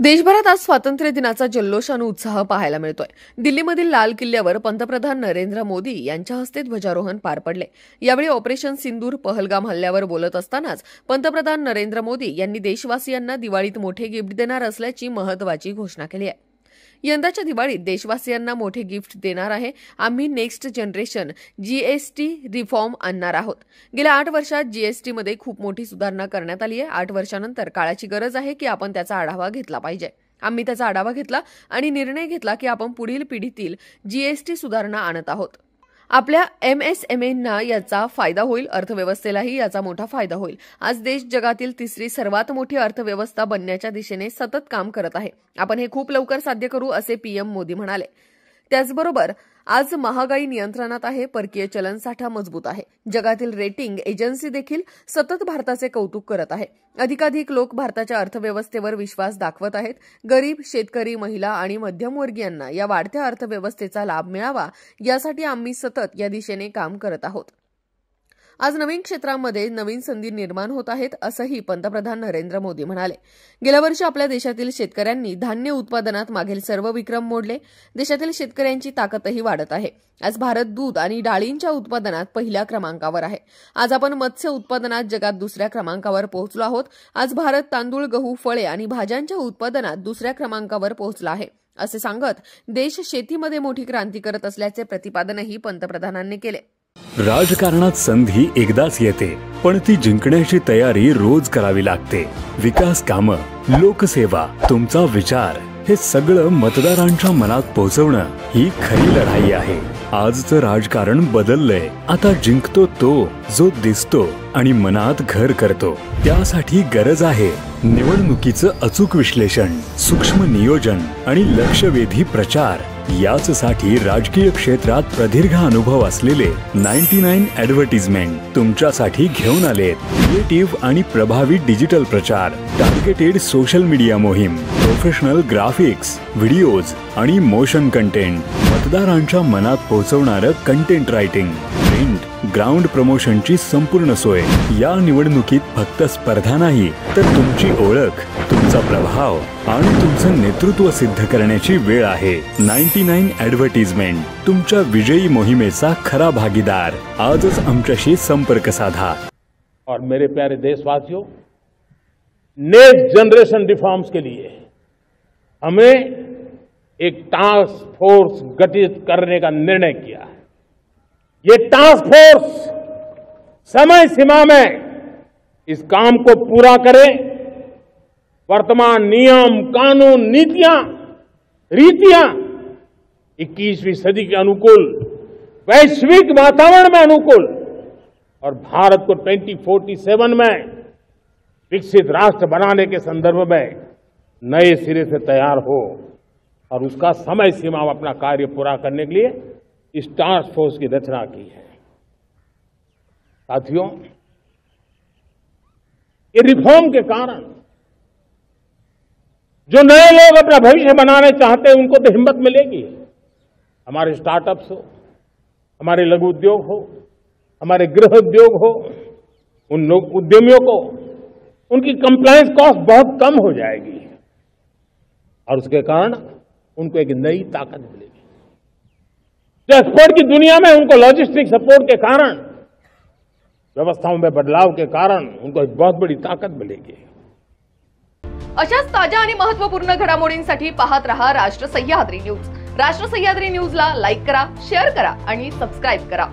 देशभरात आज स्वातंत्र्य दिनाचा जल्लोष आणि उत्साह पाहायला मिळतोय। दिल्लीमधील लाल किल्ल्यावर पंतप्रधान नरेंद्र मोदी यांच्या हस्ते ध्वजारोहण पार पडले। यावेळी ऑपरेशन सिंदूर पहलगाम हल्ल्यावर बोलत असतानाच पंतप्रधान नरेंद्र मोदी यांनी देशवासियांना दिवाळीत मोठे गिफ्ट देणार असल्याची महत्त्वाची घोषणा केली आहे। यंदाच्या दिवाळीत देशवासियांना मोठे गिफ्ट देणार आहे। आम्ही नेक्स्ट जनरेशन जीएसटी रिफॉर्म आणणार आहोत। गेल्या 8 वर्षात जीएसटी मध्ये खूप मोठी सुधारणा करण्यात आली आहे। 8 वर्षांनंतर काळाची गरज आहे की आपण त्याचा आढावा घेतला पाहिजे। आम्ही त्याचा आढावा घेतला आणि निर्णय घेतला की आपण पुढील पिढीतील जीएसटी सुधारणा आणत आहोत। आपल्या एमएसएमईंना याचा फायदा होईल, अर्थव्यवस्थेलाही याचा मोठा फायदा होईल। आज देश जगातील तिसरी सर्वात मोठी अर्थव्यवस्था बनण्याच्या दिशेने सतत काम करत आहे। आपण हे खूप लवकर साध्य करू असे पीएम मोदी म्हणाले। त्याचबरोबर आज महागाई नियंत्रणात आहे, परकीय चलन साठा मजबूत आहे। जगातील रेटिंग एजन्सी देखील सतत भारताचे कौतुक करत आहे। अधिकाधिक लोक भारताच्या अर्थव्यवस्थेवर विश्वास दाखवत आहेत। गरीब, शेतकरी, महिला आणि मध्यमवर्गीयांना या वाढत्या अर्थव्यवस्थेचा लाभ मिळावा यासाठी आम्ही सतत या दिशेने काम करत आहोत। आज नवीन क्षेत्रांमध्ये नवीन संधी निर्माण होत आहेत असंही पंतप्रधान नरेंद्र मोदी म्हणाले। गेल्या वर्षी आपल्या देशातील शेतकऱ्यांनी धान्य उत्पादनात मागील सर्व विक्रम मोडले। देशातील शेतकऱ्यांची ताकदही वाढत आहे। आज भारत दूध आणि डाळींच्या उत्पादनात पहिल्या क्रमांकावर आहे। आज आपण मत्स्य उत्पादनात जगात दुसऱ्या क्रमांकावर पोहोचलो आहोत। आज भारत तांदूळ, गहू, फळे आणि भाज्यांच्या उत्पादनात दुसऱ्या क्रमांकावर पोहोचला आहे असे सांगत देश शेतीमध्ये मोठी क्रांती करत असल्याचे प्रतिपादनही पंतप्रधानांनी केले। राजकारणात संधी एकदाच येते, पण ती जिंकण्याची तयारी रोज करावी लागते। विकास कामं, लोकसेवा, तुमचा विचार हे सगळं मतदारांच्या मनात पोहोचवणं ही खरी लढाई आहे। आजचं राजकारण बदललंय। आता जिंकतो तो जो दिसतो आणि मनात घर करतो। त्यासाठी गरज आहे निवडणुकीचं अचूक विश्लेषण, सूक्ष्म नियोजन आणि लक्षवेधी प्रचार। याचसाठी राजकीय क्षेत्रात प्रदीर्घ अनुभव असलेले 99 ॲडव्हर्टाइजमेंट तुमच्यासाठी घेऊन आलेत। क्रिएटिव्ह आणि प्रभावी डिजिटल प्रचार, टार्गेटेड सोशल मीडिया मोहीम, प्रोफेशनल ग्राफिक्स, व्हिडिओज आणि मोशन कंटेंट, मतदारांच्या मनात पोहोचवणारं कंटेंट रायटिंग, प्रिंट, ग्राउंड प्रमोशनची संपूर्ण सोय। या निवडणुकीत फक्त स्पर्धा नाही तर तुमची ओळख, तुमचा प्रभाव आणि तुमचं नेतृत्व सिद्ध करण्याची वेळ आहे। 99 ॲडव्हर्टाइजमेंट तुमच्या विजयी मोहिमेचा खरा भागीदार। आजच आमच्याशी संपर्क साधा। और मेरे प्यारे देशवासियों, नेक्स्ट जनरेशन रिफॉर्म्स के लिए हमें एक टास्क फोर्स गठित करने का निर्णय किया है। ये टास्क फोर्स समय सीमा में इस काम को पूरा करे। वर्तमान नियम, कानून, नीतियां, रीतियां 21वीं सदी के अनुकूल, वैश्विक वातावरण में अनुकूल और भारत को 2047 में विकसित राष्ट्र बनाने के संदर्भ में नए सिरे से तैयार हो और उसका समय सीमा में अपना कार्य पूरा करने के लिए इस टास्क फोर्स की रचना की है। साथियों, ये रिफॉर्म के कारण जो नए लोग अपना भविष्य बनाने चाहते हैं उनको तो हिम्मत मिलेगी। हमारे स्टार्टअप्स हो, हमारे लघु उद्योग हो, हमारे गृह उद्योग हो, उन उद्यमियों को उनकी कंप्लायंस कॉस्ट बहुत कम हो जाएगी और उसके कारण उनको एक नई ताकत मिलेगी। जो एक्सपोर्ट की दुनिया में उनको लॉजिस्टिक सपोर्ट के कारण, व्यवस्थाओं में बदलाव के कारण उनको एक बहुत बड़ी ताकद मिलेगी। अशाच ताज्या आणि महत्त्वपूर्ण घडामोडींसाठी पाहत रहा राष्ट्र सह्याद्री न्यूज। राष्ट्र सह्याद्री न्यूजला लाईक करा, शेअर करा आणि सबस्क्राइब करा।